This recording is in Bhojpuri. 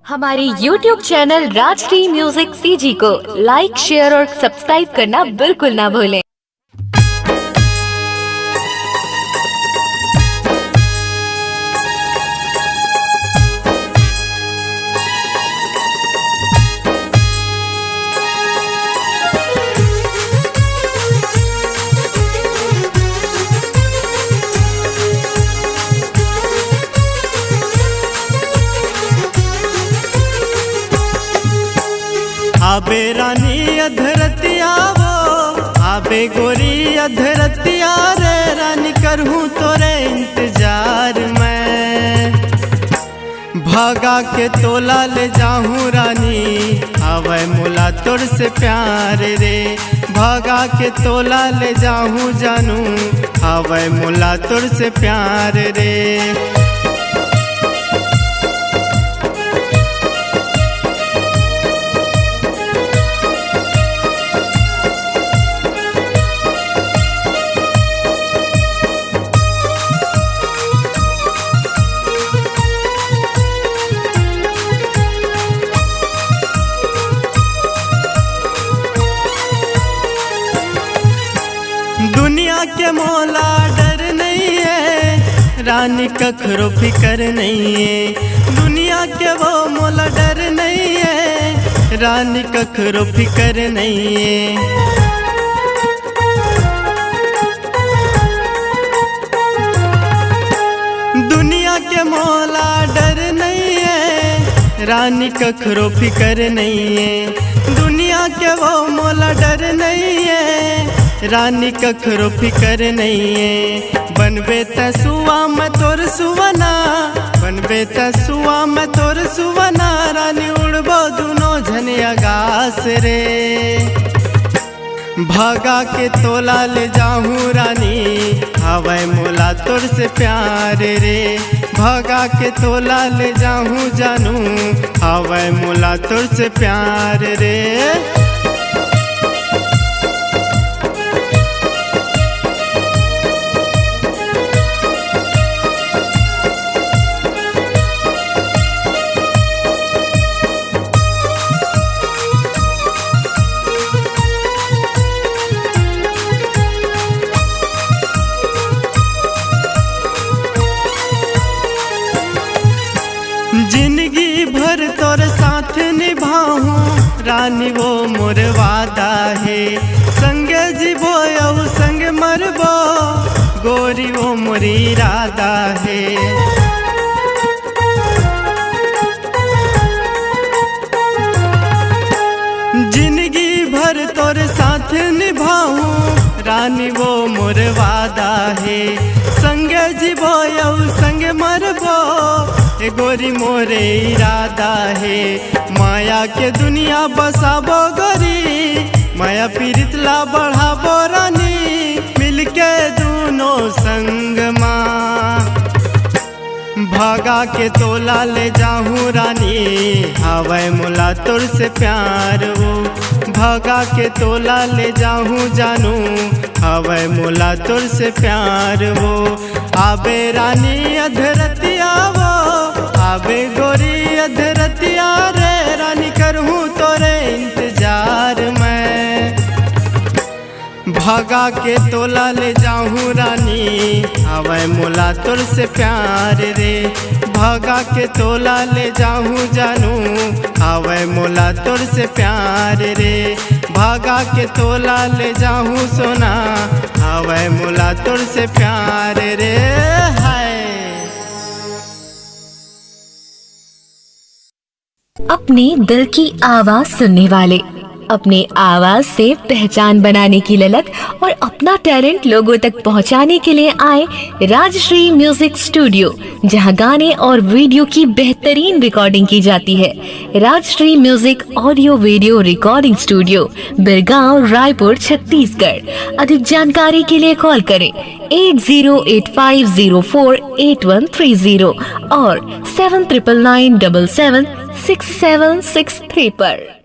हमारे YouTube channel Rajshri music CG को लाइक, शेयर और सब्सक्राइब करना बिल्कुल ना भूलें। आबे रानी अधरतिया वो आबे गोरी अधरतिया रे रानी करहूँ तोरे इंतजार मैं भागा के तोला ले जाऊँ रानी आवे मोला तोर से प्यार रे भागा के तोला ले जाऊँ जानू आवे मोला तोर से प्यार रे। दुनिया के मोला डर नहीं है रानी कखरो फिकर नहीं है दुनिया के वो मोला डर नहीं है रानी कखरो फिकर नहीं है। दुनिया के मोला डर नहीं है रानी कखरो फिकर नहीं है दुनिया के वो मोला डर नहीं है रानी कखरो फिकर नहीं है। बनबे तसुआ मैं तोर सुवना बनबे तसुआ मैं तोर सुवना रानी उड़बो दुनो झन आगास रे भागा के तोला ले जाऊँ रानी आवे मोला तोर से प्यार रे भागा के तोला ले जाऊँ जानू आवे मोला तोर से प्यार रे। जिंदगी भर तोर साथ निभाऊं रानी वो मोर वादा है संगे जीवो यऊ संग मरबो गोरी वो मोर इरादा है। जिंदगी भर तोर साथ निभाऊं रानी वो मोर वादा है संगे जीवो यऊ संग मरबो गोरी मोरे इरादा है। माया के दुनिया बसाबो गोरी माया पीरितला बढ़ाबो रानी मिलके दोनों संग माँ भागा के तोला ले जाऊँ रानी आवे मोला तोर से प्यार वो भागा के तोला ले जाऊँ जानू आवे मोला तोर से प्यार वो। आबे रानी अधरतिया वो आबे गोरी अधरतिया रे रानी करहूँ तोरे इंतजार मैं भागा के तोला ले जाऊँ रानी आवे मोला तोर से प्यार रे भागा के तोला ले जाऊँ जानू आवे मोला तोर से प्यार रे भागा के तोला ले जाऊँ सोना आवे मोला तोर से प्यार रे। अपने दिल की आवाज सुनने वाले, अपने आवाज से पहचान बनाने की ललक और अपना टैलेंट लोगों तक पहुंचाने के लिए आए राजश्री म्यूजिक स्टूडियो, जहां गाने और वीडियो की बेहतरीन रिकॉर्डिंग की जाती है। Rajshri music audio video recording studio, Birgaon, Raipur, Chhattisgarh. अधिक जानकारी के लिए कॉल करें 8085048130 और 7999776763 पर।